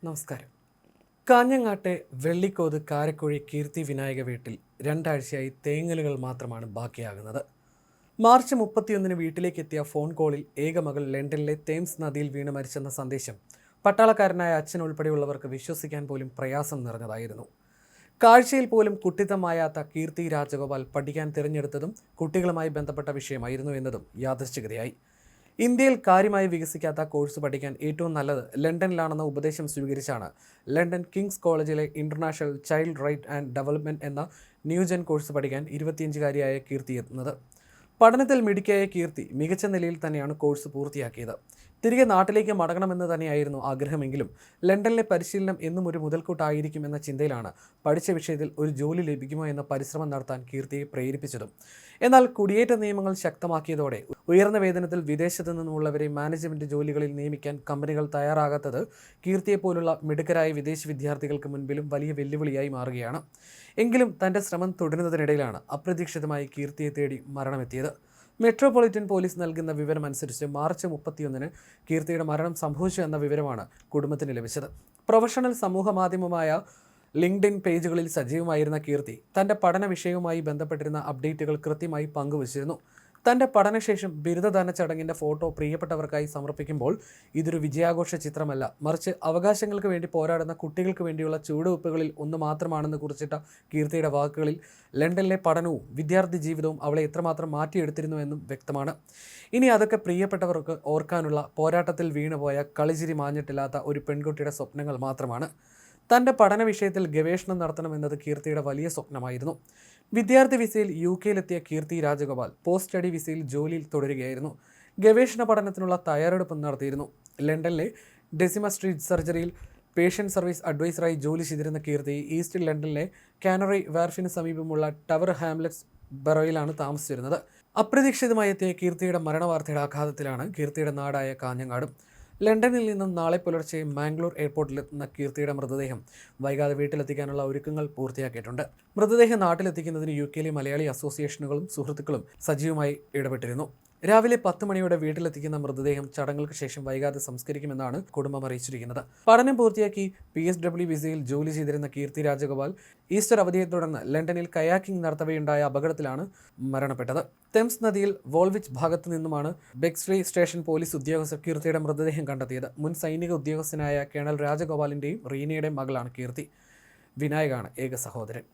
നമസ്കാരം. കാഞ്ഞങ്ങാട്ടെ വെള്ളിക്കോത് കാരക്കുഴി കീർത്തി വിനായക വീട്ടിൽ രണ്ടാഴ്ചയായി തേങ്ങലുകൾ മാത്രമാണ് ബാക്കിയാകുന്നത്. മാർച്ച് 31 വീട്ടിലേക്ക് എത്തിയ ഫോൺ കോളിൽ ഏകമകൾ ലണ്ടനിലെ തേംസ് നദിയിൽ വീണ് മരിച്ചെന്ന സന്ദേശം പട്ടാളക്കാരനായ അച്ഛൻ ഉൾപ്പെടെയുള്ളവർക്ക് വിശ്വസിക്കാൻ പോലും പ്രയാസം നിറഞ്ഞതായിരുന്നു. കാഴ്ചയിൽ പോലും കുട്ടിത്തമായാത്ത കീർത്തി രാജഗോപാൽ പഠിക്കാൻ തിരഞ്ഞെടുത്തതും കുട്ടികളുമായി ബന്ധപ്പെട്ട വിഷയമായിരുന്നു എന്നതും യാദൃശ്ചികതയായി. ഇന്ത്യയിൽ കാര്യമായി വികസിക്കാത്ത കോഴ്സ് പഠിക്കാൻ ഏറ്റവും നല്ലത് ലണ്ടനിലാണെന്ന ഉപദേശം സ്വീകരിച്ചാണ് ലണ്ടൻ കിങ്സ് കോളേജിലെ international child right and development എന്ന ന്യൂജൻ കോഴ്സ് പഠിക്കാൻ 25-കാരിയായ കീർത്തി എത്തുന്നത്. പഠനത്തിൽ മിടുക്കിയായ കീർത്തി മികച്ച നിലയിൽ തന്നെയാണ് കോഴ്സ് പൂർത്തിയാക്കിയത്. തിരികെ നാട്ടിലേക്ക് മടങ്ങണമെന്ന് തന്നെയായിരുന്നു ആഗ്രഹമെങ്കിലും ലണ്ടനിലെ പരിശീലനം എന്നും ഒരു മുതൽക്കൂട്ടായിരിക്കും എന്ന ചിന്തയിലാണ് പഠിച്ച വിഷയത്തിൽ ഒരു ജോലി ലഭിക്കുമോ എന്ന പരിശ്രമം നടത്താൻ കീർത്തിയെ പ്രേരിപ്പിച്ചതും. എന്നാൽ കുടിയേറ്റ നിയമങ്ങൾ ശക്തമാക്കിയതോടെ ഉയർന്ന വേതനത്തിൽ വിദേശത്തു നിന്നുമുള്ളവരെ മാനേജ്മെന്റ് ജോലികളിൽ നിയമിക്കാൻ കമ്പനികൾ തയ്യാറാകാത്തത് കീർത്തിയെപ്പോലുള്ള മിടുക്കരായ വിദേശ വിദ്യാർത്ഥികൾക്ക് മുൻപിലും വലിയ വെല്ലുവിളിയായി മാറുകയാണ്. എങ്കിലും തൻ്റെ ശ്രമം തുടരുന്നതിനിടയിലാണ് അപ്രതീക്ഷിതമായി കീർത്തിയെ തേടി മരണമെത്തിയത്. മെട്രോപൊളിറ്റൻ പോലീസ് നൽകുന്ന വിവരമനുസരിച്ച് മാർച്ച് 31 കീർത്തിയുടെ മരണം സംഭവിച്ചു എന്ന വിവരമാണ് കുടുംബത്തിന് ലഭിച്ചത്. പ്രൊഫഷണൽ സമൂഹ മാധ്യമമായ ലിങ്ക്ഡിൻ പേജുകളിൽ സജീവമായിരുന്ന കീർത്തി തൻ്റെ പഠന വിഷയവുമായി ബന്ധപ്പെട്ടിരുന്ന അപ്ഡേറ്റുകൾ കൃത്യമായി പങ്കുവച്ചിരുന്നു. തൻ്റെ പഠനശേഷം ബിരുദദാന ചടങ്ങിൻ്റെ ഫോട്ടോ പ്രിയപ്പെട്ടവർക്കായി സമർപ്പിക്കുമ്പോൾ ഇതൊരു വിജയാഘോഷ ചിത്രമല്ല, മറിച്ച് അവകാശങ്ങൾക്ക് വേണ്ടി പോരാടുന്ന കുട്ടികൾക്ക് വേണ്ടിയുള്ള ചുവടുവെപ്പുകളിൽ ഒന്ന് മാത്രമാണെന്ന് കുറിച്ചിട്ട കീർത്തിയുടെ വാക്കുകളിൽ ലണ്ടനിലെ പഠനവും വിദ്യാർത്ഥി ജീവിതവും അവളെ എത്രമാത്രം മാറ്റിയെടുത്തിരുന്നുവെന്നും വ്യക്തമാണ്. ഇനി അതൊക്കെ പ്രിയപ്പെട്ടവർക്ക് ഓർക്കാനുള്ള പോരാട്ടത്തിൽ വീണുപോയ കളിചിരി മാഞ്ഞിട്ടില്ലാത്ത ഒരു പെൺകുട്ടിയുടെ സ്വപ്നങ്ങൾ മാത്രമാണ്. തൻ്റെ പഠന വിഷയത്തിൽ ഗവേഷണം നടത്തണമെന്നത് കീർത്തിയുടെ വലിയ സ്വപ്നമായിരുന്നു. വിദ്യാർത്ഥി വിസയിൽ UK-യിലെത്തിയ കീർത്തി രാജഗോപാൽ പോസ്റ്റ് സ്റ്റഡി വിസയിൽ ജോലിയിൽ തുടരുകയായിരുന്നു. ഗവേഷണ പഠനത്തിനുള്ള തയ്യാറെടുപ്പ് നടത്തിയിരുന്നു. ലണ്ടനിലെ ഡെസിമ സ്ട്രീറ്റ് സർജറിയിൽ പേഷ്യൻ്റ് സർവീസ് അഡ്വൈസറായി ജോലി ചെയ്തിരുന്ന കീർത്തി ഈസ്റ്റ് ലണ്ടനിലെ കാനറി വാർഫിന് സമീപമുള്ള ടവർ ഹാംലെറ്റ്സ് ബറോയിലാണ് താമസിച്ചിരുന്നത്. അപ്രതീക്ഷിതമായി എത്തിയ കീർത്തിയുടെ മരണവാർത്തയുടെ ആഘാതത്തിലാണ് കീർത്തിയുടെ നാടായ കാഞ്ഞങ്ങാടും. ലണ്ടനിൽ നിന്നും നാളെ പുലർച്ചെ മാംഗ്ലൂർ എയർപോർട്ടിലെത്തുന്ന കീർത്തിയുടെ മൃതദേഹം വൈകാതെ വീട്ടിലെത്തിക്കാനുള്ള ഒരുക്കങ്ങൾ പൂർത്തിയാക്കിയിട്ടുണ്ട്. മൃതദേഹം നാട്ടിലെത്തിക്കുന്നതിന് UK-യിലെ മലയാളി അസോസിയേഷനുകളും സുഹൃത്തുക്കളും സജീവമായി ഇടപെട്ടിരുന്നു. രാവിലെ 10 മണിയോടെ വീട്ടിലെത്തിക്കുന്ന മൃതദേഹം ചടങ്ങുകൾക്ക് ശേഷം വൈകാതെ സംസ്കരിക്കുമെന്നാണ് കുടുംബം അറിയിച്ചിരിക്കുന്നത്. പഠനം പൂർത്തിയാക്കി PSW വിസയിൽ ജോലി ചെയ്തിരുന്ന കീർത്തി രാജഗോപാൽ ഈസ്റ്റർ അവധിയെ തുടർന്ന് ലണ്ടനിൽ കയാക്കിംഗ് നടത്തവെയുണ്ടായ അപകടത്തിലാണ് മരണപ്പെട്ടത്. തെംസ് നദിയിൽ വോൾവിച്ച് ഭാഗത്തു നിന്നുമാണ് ബെക്സ്ലി സ്റ്റേഷൻ പോലീസ് ഉദ്യോഗസ്ഥർ കീർത്തിയുടെ മൃതദേഹം കണ്ടെത്തിയത്. മുൻ സൈനിക ഉദ്യോഗസ്ഥനായ കേണൽ രാജഗോപാലിൻ്റെയും റീനയുടെയും മകളാണ് കീർത്തി. വിനായകാണ് ഏക സഹോദരൻ.